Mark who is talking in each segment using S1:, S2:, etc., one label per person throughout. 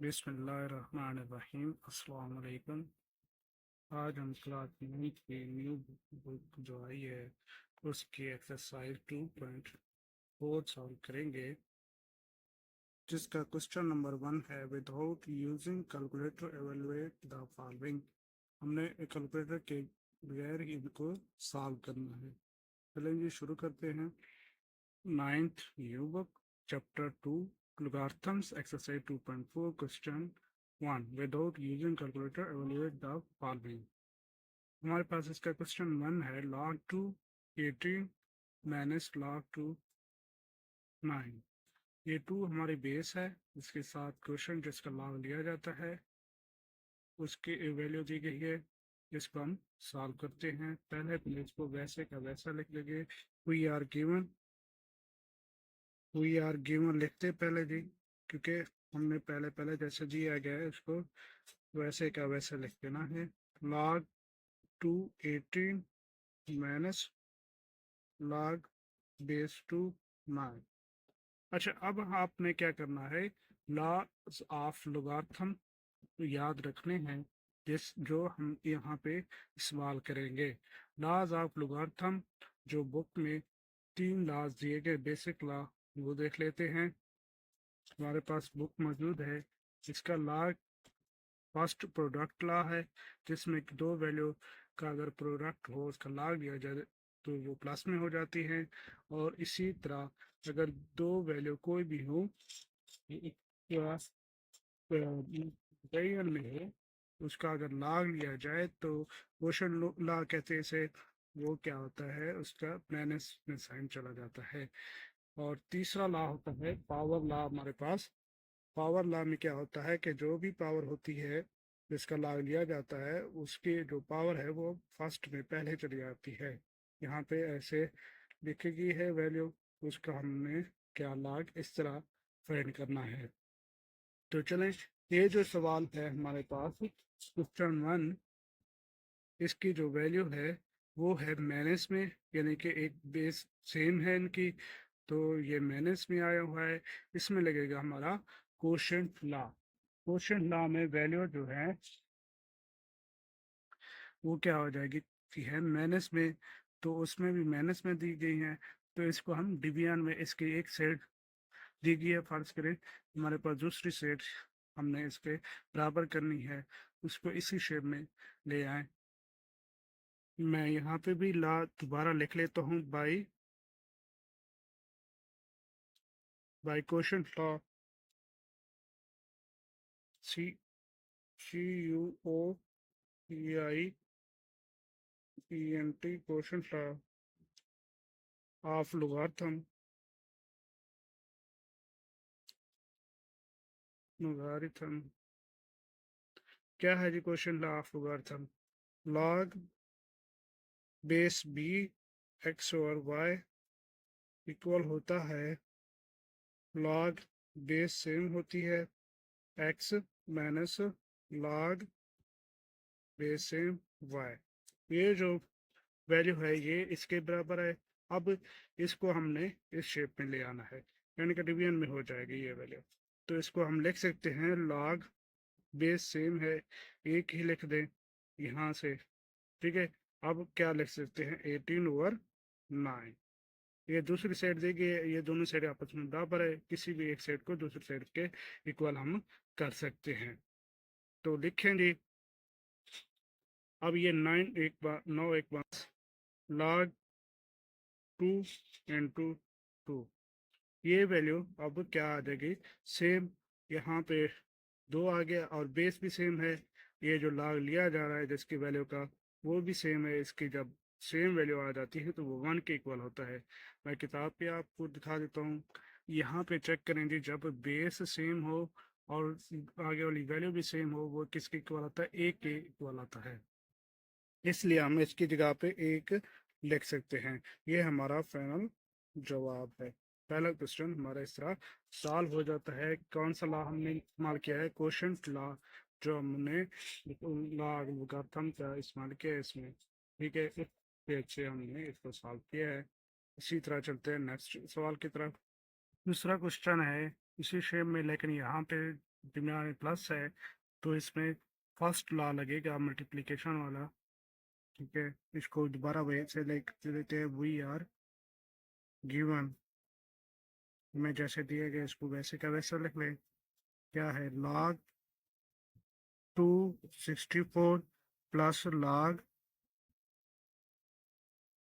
S1: बिस्मिल्लाहिर्रहमानिर्रहीम। अस्सलाम वालेकुम। आज हम क्लास 9 की न्यू बुक जो आई है उसकी एक्सरसाइज 2.4 सॉल्व करेंगे, जिसका क्वेश्चन नंबर 1 है without using calculator evaluate the following. हमने कैलकुलेटर के बगैर ही इनको सॉल्व करना है। चलिए शुरू करते हैं। 9th new book chapter 2 logarithms exercise 2.4 question 1 without using calculator evaluate the following। हमारे पास इसका क्वेश्चन 1 है log 2 18 माइनस log 2 9। ये 2 हमारी बेस है, इसके साथ क्वेश्चन जिसका log लिया जाता है उसकी वैल्यू दी गई है, जिसको हम सॉल्व करते हैं। पहले इसको वैसे का वैसा लिख लेंगे। वी आर गिवन लिखते पहले जी, क्योंकि हमने पहले जैसे दिया गया है उसको वैसे का वैसा लिख देना है। log 2 18 minus log base 2 9। अच्छा, अब आपने क्या करना है, लॉज ऑफ लोगार्थम याद रखने हैं, जिस जो हम यहाँ पे इस्तेमाल करेंगे। लॉज ऑफ लोगार्थम जो बुक में 3 लॉज दिए गए बेसिक लॉ, वो देख लेते हैं। हमारे पास बुक मौजूद है। इसका लॉ फर्स्ट प्रोडक्ट लॉ है, जिसमें कि 2 वैल्यू का अगर प्रोडक्ट हो उसका लॉग लिया जाए तो वो प्लस में हो जाती है। और इसी तरह अगर 2 वैल्यू कोई भी हो रेडियन में है, उसका अगर लॉग लिया जाए तो क्वोशंट लॉ कहते हैं इसे। वो क्या होता है, उसका माइनस में साइन चला जाता है। और तीसरा लॉ होता है पावर लॉ हमारे पास। पावर लॉ में क्या होता है कि जो भी पावर होती है जिसका लॉग लिया जाता है, उसकी जो पावर है वो फर्स्ट में पहले चली जाती है। यहाँ पे ऐसे लिखी गई है वैल्यू, उसका हमने क्या लॉग इस तरह फाइंड करना है। तो चलें, ये जो सवाल है हमारे पास क्वेश्चन 1, इसकी जो वैल्यू है वो है माइनस में, यानी कि एक बेस सेम है इनकी, तो ये माइनस में आया हुआ है। इसमें लगेगा हमारा कोशेंट लॉ। कोशेंट लॉ में वैल्यू जो है वो क्या हो जाएगी, कि है माइनस में, तो उसमें भी माइनस में दी गई है। तो इसको हम डिवीजन में इसकी एक साइड दी गई है, फर्ज करें हमारे पास दूसरी साइड हमने इसके बराबर करनी है, उसको इसी शेप में ले आए। मैं यहाँ पे भी लॉ दोबारा लिख लेता हूँ, by quotient law, CUOEIENT quotient law of logarithm logarithm क्या है जी, question law of logarithm. Log base B X over Y equal होता है लॉग बेस सेम होती है X minus log base same Y. ये जो वैल्यू है ये इसके बराबर है। अब इसको हमने इस शेप में ले आना है, यानी कि डिवीजन में हो जाएगी ये वैल्यू। तो इसको हम लिख सकते हैं लॉग बेस सेम है, एक ही लिख दें यहाँ से, ठीक है। अब क्या लिख सकते हैं, 18/9। ये दूसरी साइड देखिए, ये दोनों साइड आपस में बराबर है, किसी भी एक साइड को दूसरी साइड के इक्वल हम कर सकते हैं। तो लिखें जी, अब ये 9 एक बार log 2 × 2, ये वैल्यू अब क्या आ जाएगी, सेम। यहाँ पे 2 आ गया और बेस भी सेम है। ये जो log लिया जा रहा है जिसकी वैल्यू का, वो भी सेम है। इसकी जब सेम वैल्यू आ जाती है तो वो 1 के इक्वल होता है। मैं किताब पे आपको दिखा देता हूँ। यहाँ पे चेक करेंगे, जब बेस सेम हो और आगे वाली वैल्यू भी सेम हो, वो किसके इक्वल आता है, 1 के इक्वल आता है। इसलिए हम इसकी जगह पे 1 लिख सकते हैं। ये हमारा फाइनल जवाब है। पहला क्वेश्चन हमारा इस तरह सॉल्व हो जाता है। कौन सा लॉ हमने इस्तेमाल किया है, कोशेंट लॉ, जो हमने लॉगरिथम का इस्तेमाल किया है इसमें, ठीक है। इस पेज से हमने इसको सॉल्व किया है। इसी तरह चलते हैं नेक्स्ट सवाल की तरफ। दूसरा क्वेश्चन है इसी शेप में, लेकिन यहाँ पे बिना प्लस है तो इसमें फर्स्ट लॉ लगेगा मल्टीप्लिकेशन वाला। ठीक है, इसको दोबारा वही से लिख देते हैं, वी आर गिवन, हमें जैसे दिए गए इसको वैसे का वैसा लिख लें। क्या है, log 264 प्लस log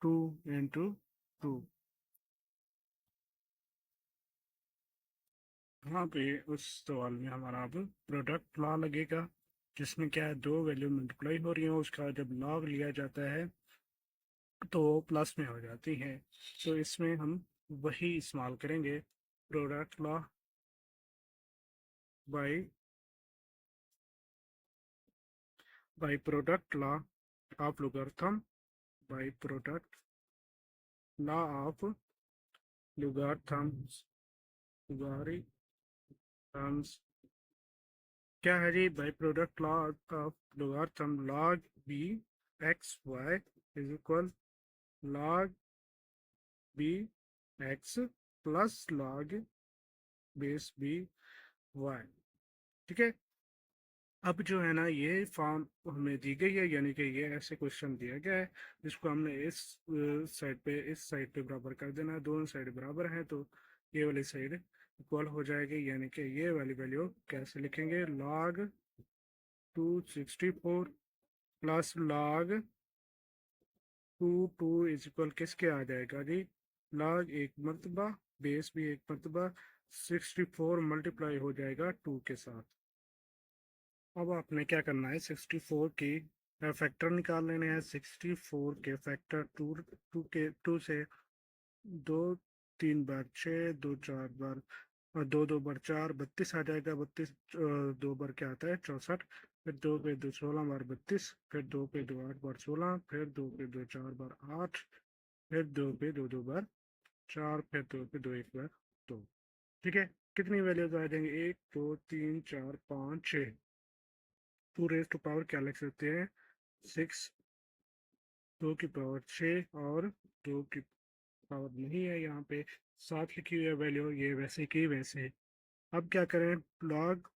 S1: 2 इंटू 2। यहाँ पे उस सवाल में हमारा अब प्रोडक्ट लॉ लगेगा, जिसमें क्या है, दो वैल्यू मल्टीप्लाई हो रही है, उसका जब लॉग लिया जाता है तो वो प्लस में हो जाती है। तो इसमें हम वही इस्तेमाल करेंगे, product law by product law of logarithm, by product law of logarithms, logarithms. क्या है जी, by product law of logarithm log b x y is equal log b x plus log base b y। ठीक है, अब जो है ना, ये फॉर्म हमें दी गई है, यानी कि ये ऐसे क्वेश्चन दिया गया है जिसको हमने इस साइड पे बराबर कर देना है। दोनों साइड बराबर हैं तो ये वाली साइड इक्वल हो जाएगी, यानी कि ये वाली वैल्यू कैसे लिखेंगे, log 264 plus log 2 is equal किसके आ जाएगा जी, log एक मरतबा बेस भी एक मरतबा 64 मल्टीप्लाई हो जाएगा 2 के साथ। अब आपने क्या करना है, 64 की फैक्टर निकाल लेने हैं। 64 के फैक्टर टू से दो तीन बार 6, दो चार बार और दो दो बार 4, 32 आ जाएगा। 32 दो बार क्या आता है, 64। फिर दो पे दो 16 बार 32, फिर दो पे दो 8 बार 16, फिर दो पे दो 4 बार 8, फिर दो पे दो दो बार 4, फिर दो पे दो 1 बार 2। ठीक है, कितनी वैल्यूज आ जाएंगे, 1 2 3 4 5 6। 2 रेज टू पावर क्या लिख सकते हैं, 6, 2 की पावर 6, और 2 की पावर नहीं है यहाँ पे, 7 लिखी हुई है वैल्यू, ये वैसे की वैसे। अब क्या करें, log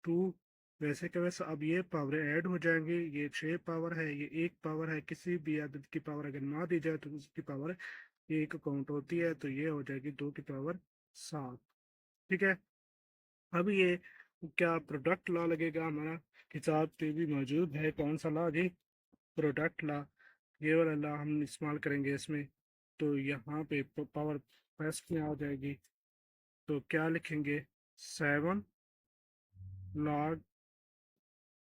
S1: 2 वैसे का वैसे, अब ये पावर ऐड हो जाएंगे, ये 6 पावर है, ये 1 पावर है, किसी भी अदद की पावर अगर ना दी जाए तो उसकी पावर 1 काउंट होती है, तो ये हो जाएगी 2 की पावर 7। ठीक है, अब ये क्या प्रोडक्ट लॉ लगेगा हमारा, किताब पे भी मौजूद है। कौन सा लॉ जी, प्रोडक्ट लॉ। ये वाला लॉ हम इस्तेमाल करेंगे इसमें। तो यहाँ पे पावर फर्स्ट में आ जाएगी, तो क्या लिखेंगे, 7 log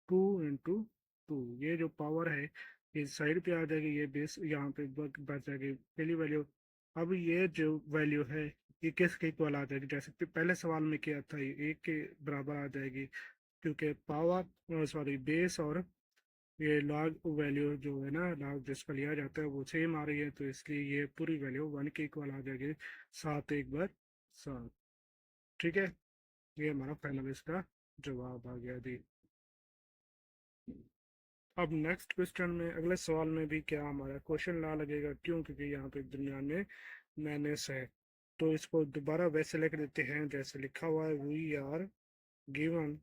S1: 2 इंटू 2। ये जो पावर है ये साइड पे आ जाएगी, ये बेस यहाँ पे बच जाएगी पहली वैल्यू। अब ये जो वैल्यू है ये किसके इक्वल आ जाएगी, जैसे कि पहले सवाल में किया था, ये 1 के बराबर आ जाएगी, क्योंकि पावर सॉरी बेस और ये लॉग वैल्यू जो है ना, लॉग जिसका लिया जाता है वो सेम आ रही है, तो इसलिए ये पूरी वैल्यू 1 के इक्वल आ जाएगी, 7 1 बार 7। ठीक है, ये हमारा फाइनल इसका जवाब आ गया जी। अब नेक्स्ट क्वेश्चन में, अगले सवाल में भी क्या हमारा क्वेश्चन ला लगेगा, क्यों, क्योंकि यहाँ पे दरमियान में माइनस है। तो इसको दोबारा वैसे लिख देते हैं जैसे लिखा हुआ है, गिवन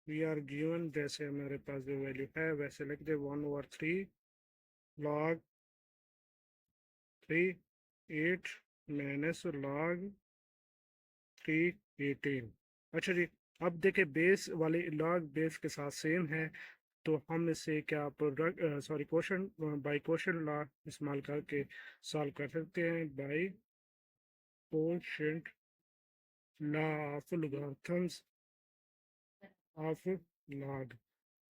S1: वी आर गिवन, जैसे हमारे पास जो वैल्यू है वैसे लिख दे, 1/3 log 3 8 माइनस log 3 18। अच्छा जी, अब देखे बेस वाले log बेस के साथ सेम है, तो हम इसे क्या product sorry question by question law इस्तेमाल करके सॉल्व कर सकते हैं, by quotient law of logarithms of log.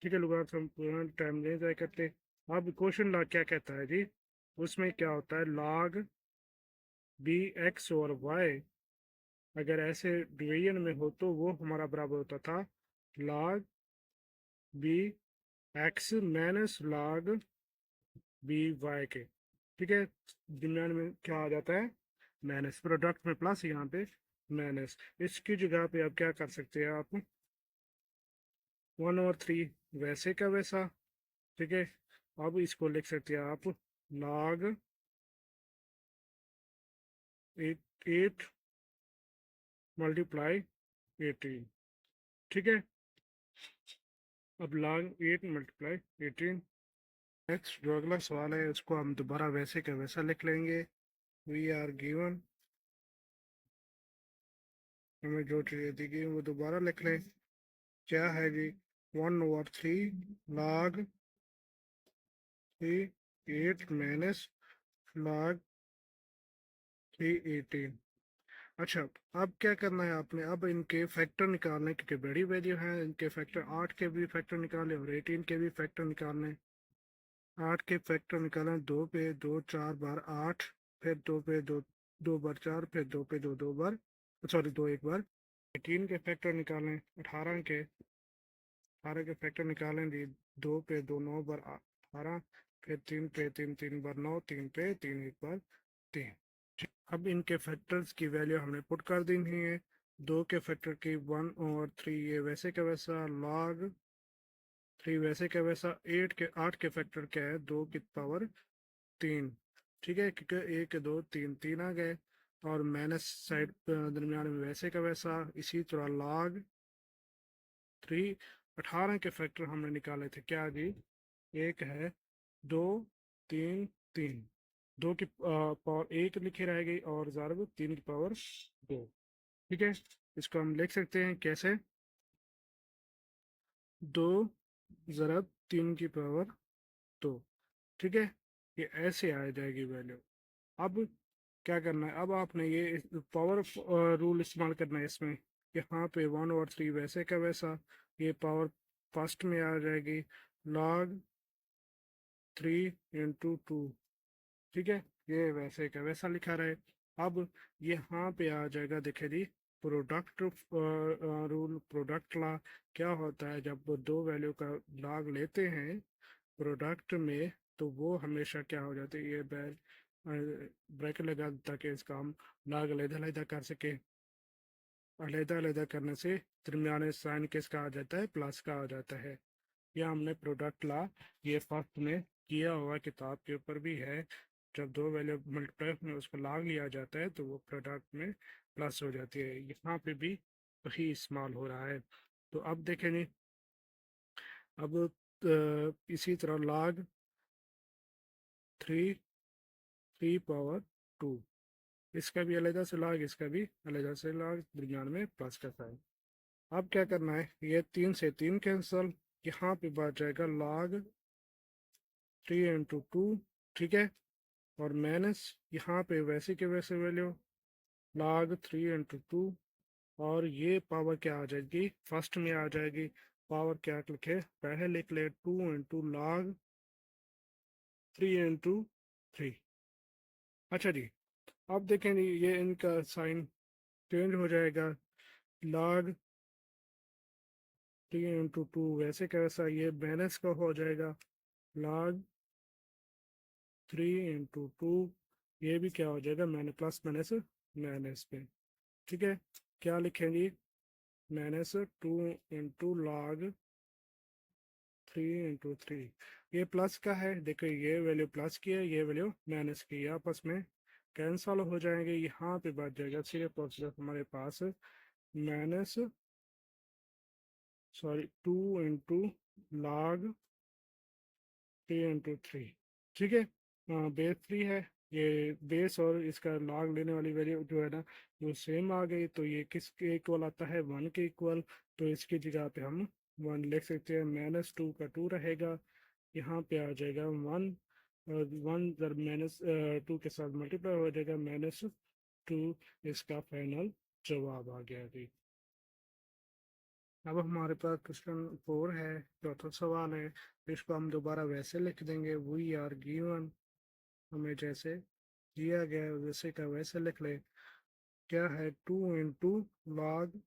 S1: ठीक है, लॉगरिथम पूरा टाइम नहीं जाया करते। अब क्वेश्चन लॉ क्या कहता है जी, उसमें क्या होता है, log बी एक्स और वाई अगर ऐसे डिवीजन में हो तो वो हमारा बराबर होता था log b x minus log b y के। ठीक है, दरमियान में क्या आ जाता है, माइनस, प्रोडक्ट में प्लस, यहाँ पे माइनस। इसकी जगह पे अब क्या कर सकते हैं आप, 1/3 वैसे का वैसा। ठीक है, अब इसको लिख सकते हैं आप log 8 मल्टीप्लाई 18। ठीक है, अब log 8 मल्टीप्लाई 18। नेक्स्ट जो अगला सवाल है उसको हम दोबारा वैसे का वैसा लिख लेंगे। वी आर गिवन, हमें जो चीज़ें दी गई वो दोबारा लिख लें। क्या है जी, 1/3 log 3 8 माइनस log 3 18। अच्छा, अब क्या करना है आपने, अब इनके फैक्टर निकालने, क्योंकि बड़ी वैल्यू है, इनके फैक्टर 8 के भी फैक्टर निकालने और 18 के भी फैक्टर निकालने। 8 के फैक्टर निकालें, 2 पे 2 4 बार 8, फिर 2 पे 2 2 बार 4, फिर 2 पे 2 2 बार, सॉरी 2 1 बार। 18 के फैक्टर निकालें, 18 के फैक्टर निकालें जी, 2 पे 2 9 बार 18, फिर 3 पे 3 3 बार 9, 3 पे 3 1 बार 3। अब इनके फैक्टर्स की वैल्यू हमने पुट कर दी है। 2 के फैक्टर की 1/3, ये वैसे का वैसा, log 3 वैसे का वैसा। 8 के फैक्टर क्या है, 2 की पावर 3। ठीक है, क्योंकि 1 2 3 3 आ गए, और माइनस साइड दरमियान में वैसे का वैसा। इसी तरह log 3, 18 के फैक्टर हमने निकाले थे, क्या जी, एक है 2 3 3, 2 की पावर 1 लिखी रह गई, और ज़रब 3 की पावर 2। ठीक है, इसको हम लिख सकते हैं कैसे, 2 ज़रब 3 की पावर 2। ठीक है, ये ऐसे आ जाएगी वैल्यू। अब क्या करना है, अब आपने ये पावर रूल इस्तेमाल करना है इसमें। यहाँ पे 1/3 वैसे का वैसा, ये पावर फर्स्ट में आ जाएगी, log 3 × 2। ठीक है, ये वैसे का वैसा लिखा रहे। अब यहाँ पे आ जाएगा, देखिए जी, प्रोडक्ट रूल, प्रोडक्ट लॉ। क्या होता है, जब दो वैल्यू का लॉग लेते हैं प्रोडक्ट में, तो वो हमेशा क्या हो जाती है, ये ब्रैकेट लगा ताकि इसका हम लॉग अलहदा कर सके। अलहदा करने से दरमियाने साइन किसका आ जाता है, प्लस का आ जाता है। यह हमने प्रोडक्ट ला, ये फर्स्ट में किया हुआ, किताब के ऊपर भी है। जब दो वैल्यू मल्टीप्लाई में उसको लाग लिया जाता है तो वो प्रोडक्ट में प्लस हो जाती है। यहाँ पे भी वही इस्तेमाल हो रहा है। तो अब देखेंगे, अब इसी तरह log 3 3 पावर 2, इसका भी अलग से log, इसका भी अलग से log, दरमियान में प्लस का साइन। अब क्या करना है, ये 3 से 3 कैंसल, यहाँ पे बच जाएगा log 3 × 2। ठीक है, और माइनस यहाँ पे वैसे के वैसे वैल्यू log 3 × 2, और ये पावर क्या आ जाएगी, फर्स्ट में आ जाएगी। पावर क्या लिखे, पहले लिख ले 2 × log 3 × 3। अच्छा जी, अब देखेंगे ये इनका साइन चेंज हो जाएगा। log 3 × 2 वैसे कैसा, ये माइनस का हो जाएगा, log 3 × 2, ये भी क्या हो जाएगा, मैंने प्लस माइनस माइनस पे। ठीक है, क्या लिखेंगे, -2 × log 3 × 3। ये प्लस का है, देखो ये वैल्यू प्लस की है, ये वैल्यू माइनस की है, आपस में कैंसल हो जाएंगे। यहाँ पे बच जाएगा सिर्फ और सिर्फ हमारे पास माइनस, सॉरी 2 × log 3 × 3। ठीक है, बेस 3 है, ये बेस और इसका log लेने वाली वैल्यू जो है ना, वो सेम आ गई, तो ये किसके इक्वल आता है, 1 के इक्वल। तो इसकी जगह पे हम 1 लिख सकते हैं, -2 का 2 रहेगा, यहाँ पे आ जाएगा 1, और 1 जब -2 के साथ मल्टीप्लाई हो जाएगा, -2। इसका फाइनल जवाब आ गया जी। अब हमारे पास क्वेश्चन 4 है, चौथा सवाल है। इसको हम दोबारा वैसे लिख देंगे, वी आर गिवन, हमें जैसे दिया गया है वैसे का वैसे लिख ले। क्या है, 2 × log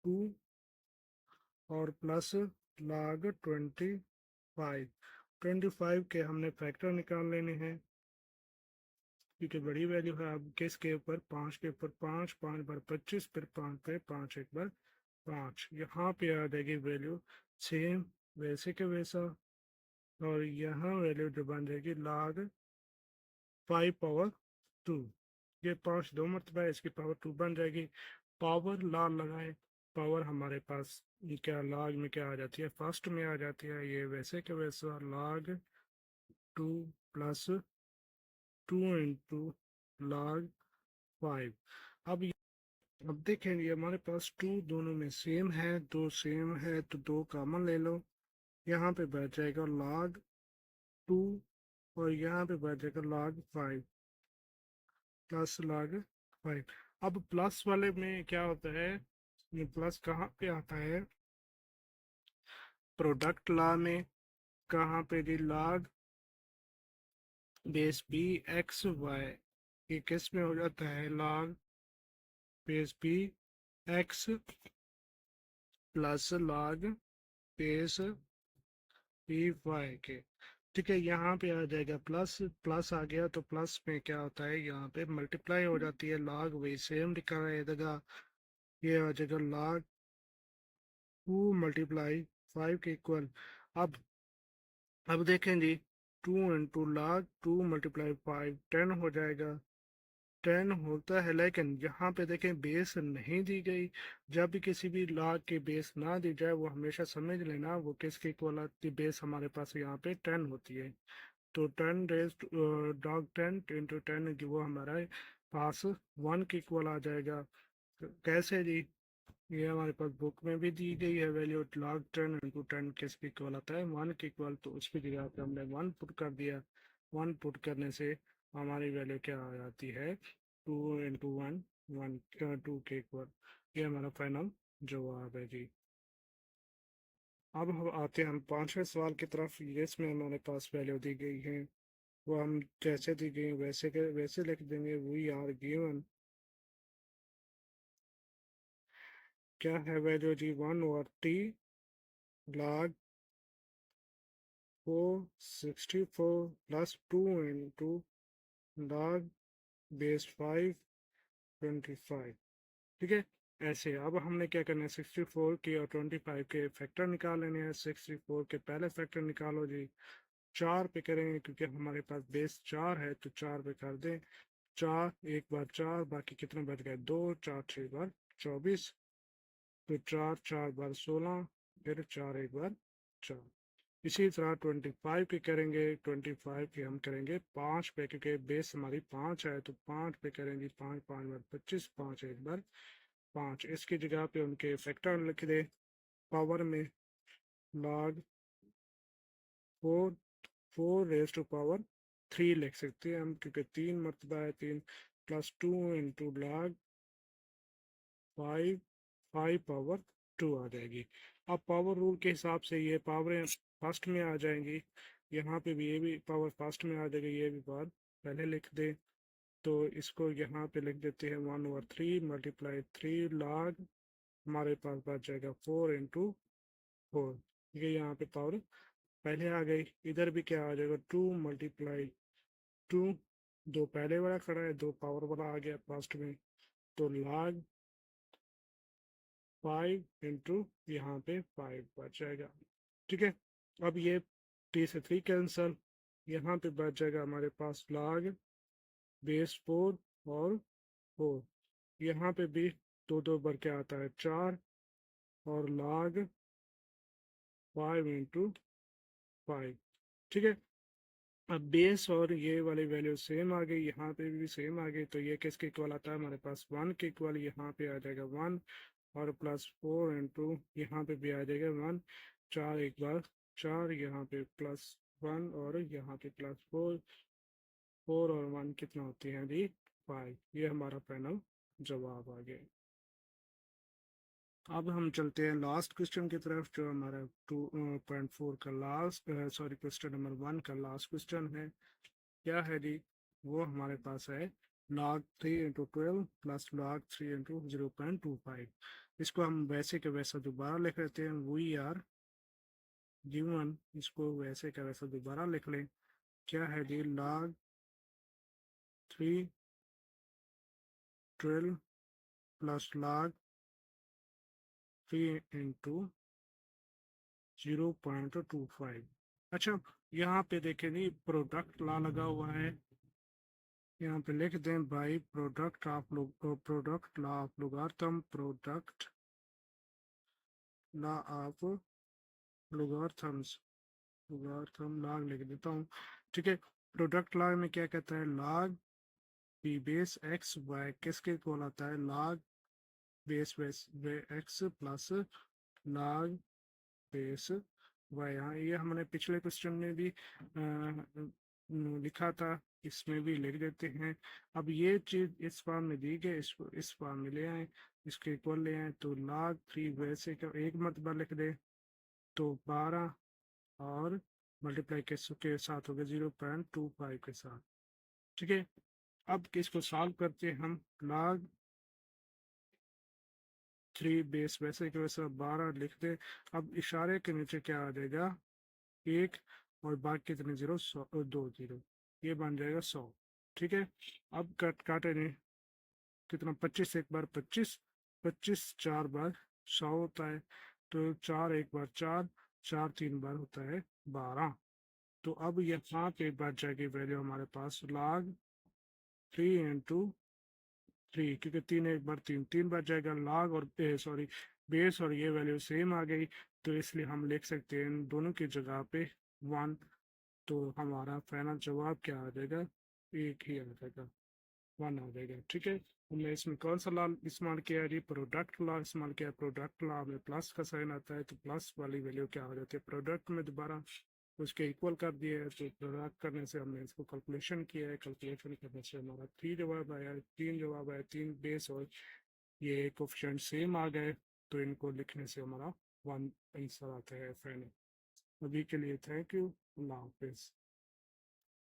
S1: 2 और प्लस log 25। 25 के हमने फैक्टर निकाल लेने हैं, क्योंकि बड़ी वैल्यू है। अब किसके ऊपर, 5 के ऊपर, 5 5 बार 25, फिर 5 पे 5 1 बार 5। यहाँ पे आ जाएगी वैल्यू सेम वैसे के वैसा, और यहाँ वैल्यू जो बन जाएगी log 5 पावर 2। ये 5 दो मरतबा है, इसकी पावर 2 बन जाएगी। पावर लॉ लगाए। पावर हमारे पास ये क्या लॉग में क्या आ जाती है, फर्स्ट में आ जाती है, ये वैसे के वैसा लॉग 2 प्लस 2 इंटू लॉग 5। अब अब देखेंगे हमारे पास 2 दोनों में सेम है, दो सेम है तो दो कॉमन ले लो। यहाँ पे बैठ जाएगा log 2 और यहाँ पे बैठ जाएगा log 5 प्लस log 5। अब प्लस वाले में क्या होता है, ये प्लस कहाँ पे आता है, प्रोडक्ट लॉ में। कहाँ पे जी, log base B x y, ये किस में हो जाता है, log base B x plus log base b y के। ठीक है, यहाँ पे आ जाएगा प्लस, प्लस आ गया तो प्लस में क्या होता है, यहाँ पे मल्टीप्लाई हो जाती है, log वही सेम लिखा रहेगा, ये आ जाएगा log 2 मल्टीप्लाई 5 के इक्वल। अब अब देखें जी, 2 इंटू log 2 मल्टीप्लाई 5 10 हो जाएगा, 10 होता है। लेकिन यहाँ पे देखें बेस नहीं दी गई, जब भी किसी भी log की बेस ना दी जाए वो हमेशा समझ लेना वो किसके इक्वल आती है, बेस हमारे पास यहाँ पे 10 होती है। तो 10 रेज डॉग 10 इंटू 10 वो हमारा पास 1 के इक्वल आ जाएगा। तो कैसे जी, ये हमारे पास बुक में भी दी गई है वैल्यू, log 10 इंटू 10 किसके इक्वल आता है, 1 के इक्वल। तो उसकी जगह पे हमने 1 पुट कर दिया, 1 पुट करने से हमारी वैल्यू क्या आ जाती है, 2 इंटू 1 1 2 के इक्वल। ये हमारा फाइनल जवाब है जी। अब हम आते हैं हम पांचवें सवाल की तरफ। ये इसमें हमारे पास वैल्यू दी गई है, वो हम जैसे दी गई वैसे के वैसे लिख देंगे। वी आर गिवन, क्या है वैल्यू जी, 1/t log 464 plus 2 into log base 525। ठीक है, ऐसे अब हमने क्या करना है, 64 के और 25 के फैक्टर निकाल लेने हैं। 64 के पहले फैक्टर निकालो जी, 4 पे करेंगे क्योंकि हमारे पास बेस 4 है तो 4 पे कर दें। 4 एक बार 4, बाकी कितना बच गया, 2 4 6 बार 24, तो 4 4 बार 16, फिर 4 एक बार 4। इसी तरह 25 के करेंगे, 25 के हम करेंगे 5 पे क्योंकि बेस हमारी 5 है, तो 5 पे करेंगे 5 5 बार 25, 5 एक बार 5। इसकी जगह पे उनके फैक्टर लिख दे, पावर में log 4 4 रेज टू पावर 3 लिख सकते हैं हम क्योंकि 3 मरतबा है 3, प्लस 2 इंटू log 5 5 पावर 2 आ जाएगी। अब पावर रूल के हिसाब से ये पावरें फर्स्ट में आ जाएंगी, यहाँ पे भी ये भी पावर फर्स्ट में आ जाएगी, ये भी पावर पहले लिख दे। तो इसको यहाँ पे लिख देते हैं 1/3 मल्टीप्लाई 3 log, हमारे पास बच जाएगा 4 इंटू 4। ये यहाँ पे पावर पहले आ गई, इधर भी क्या आ जाएगा, 2 मल्टीप्लाई 2, दो पहले वाला खड़ा है, दो पावर वाला आ गया फर्स्ट में, तो log 5 इंटू यहाँ पे 5 बच जाएगा। ठीक है, अब ये t से 3 कैंसल, यहाँ पे बच जाएगा हमारे पास log बेस 4 और 4। यहाँ पे भी दो दो बार क्या आता है 4, और log 5 इंटू 5। ठीक है, अब बेस और ये वाली वैल्यू सेम आ गई, यहाँ पे भी सेम आ गई, तो ये किसके इक्वल आता है हमारे पास, 1 के इक्वल। यहाँ पे आ जाएगा 1 और प्लस 4 इंटू यहाँ पे भी आ जाएगा 1, 4 एक बार 4, यहाँ पे प्लस 1 और यहाँ पे प्लस 4, 4 और 1 कितना होती है जी 5। ये हमारा फाइनल जवाब आ गया। अब हम चलते हैं लास्ट क्वेश्चन की तरफ, जो हमारा 2.4 का लास्ट, सॉरी क्वेश्चन नंबर 1 का लास्ट क्वेश्चन है। क्या है जी, वो हमारे पास है log 3 into 12 plus log 3 into 0.25। इसको हम वैसे के वैसा दोबारा लिख लेते हैं, वी आर गिवन, इसको वैसे का वैसा दोबारा लिख लें। क्या है जी, log 3 12 प्लस log 3 इंटू 0.25। अच्छा, यहाँ पे देखें जी प्रोडक्ट लॉ लगा हुआ है, यहाँ पे लिख दें by product of product law of logarithm, product law of logarithms, logarithm log लिख देता हूँ। ठीक है, प्रोडक्ट लॉग में क्या कहता है, log b base x y किसके इक्वल आता है, log base base x plus log base y. हाँ, ये हमने पिछले क्वेश्चन में भी लिखा था, इसमें भी लिख देते हैं। अब ये चीज इस फॉर्म में दी गई, इसको इस फॉर्म में ले आए, इसके इक्वल ले आए, तो log 3 वैसे का एक मरतबा लिख दे तो 12 और मल्टीप्लाई के साथ हो गया 0.25 के साथ। ठीक है, अब इसको सॉल्व करते हैं हम। log 3 बेस वैसे के वैसे 12 लिख दे। अब इशारे के नीचे क्या आ जाएगा, 1 और बाकी कितने जीरो, 2 जीरो, ये बन जाएगा 100। ठीक है, अब काटे नहीं, कितना 25 एक बार 25, 25 4 बार 100 होता है, तो 4 एक बार 4, 4 3 बार होता है 12। तो अब यहाँ पे बच जाएगी वैल्यू हमारे पास log 3 इंटू 3, क्योंकि 3 एक बार 3 3 बच जाएगा, log और सॉरी बेस और ये वैल्यू सेम आ गई, तो इसलिए हम लिख सकते हैं इन दोनों की जगह पे 1। तो हमारा फाइनल जवाब क्या आ जाएगा, एक ही आ जाएगा, 1 आ जाएगा। ठीक है, हमने इसमें कौन सा लॉ इस्तेमाल किया है जी, प्रोडक्ट लॉ इस्तेमाल किया। प्रोडक्ट लॉ में प्लस का साइन आता है, तो प्लस वाली वैल्यू क्या हो जाती है, प्रोडक्ट में दोबारा उसके इक्वल कर दिया है, तो प्रोडक्ट करने से हमने इसको कैलकुलेशन किया है, कैलकुलेशन करने से हमारा 3 जवाब आया, 3 जवाब आया, 3 बेस और ये कोफिशिएंट सेम आ गए, तो इनको लिखने से हमारा 1 आंसर आता है फाइनल। अभी के लिए थैंक यू, अल्लाह हाफिज़।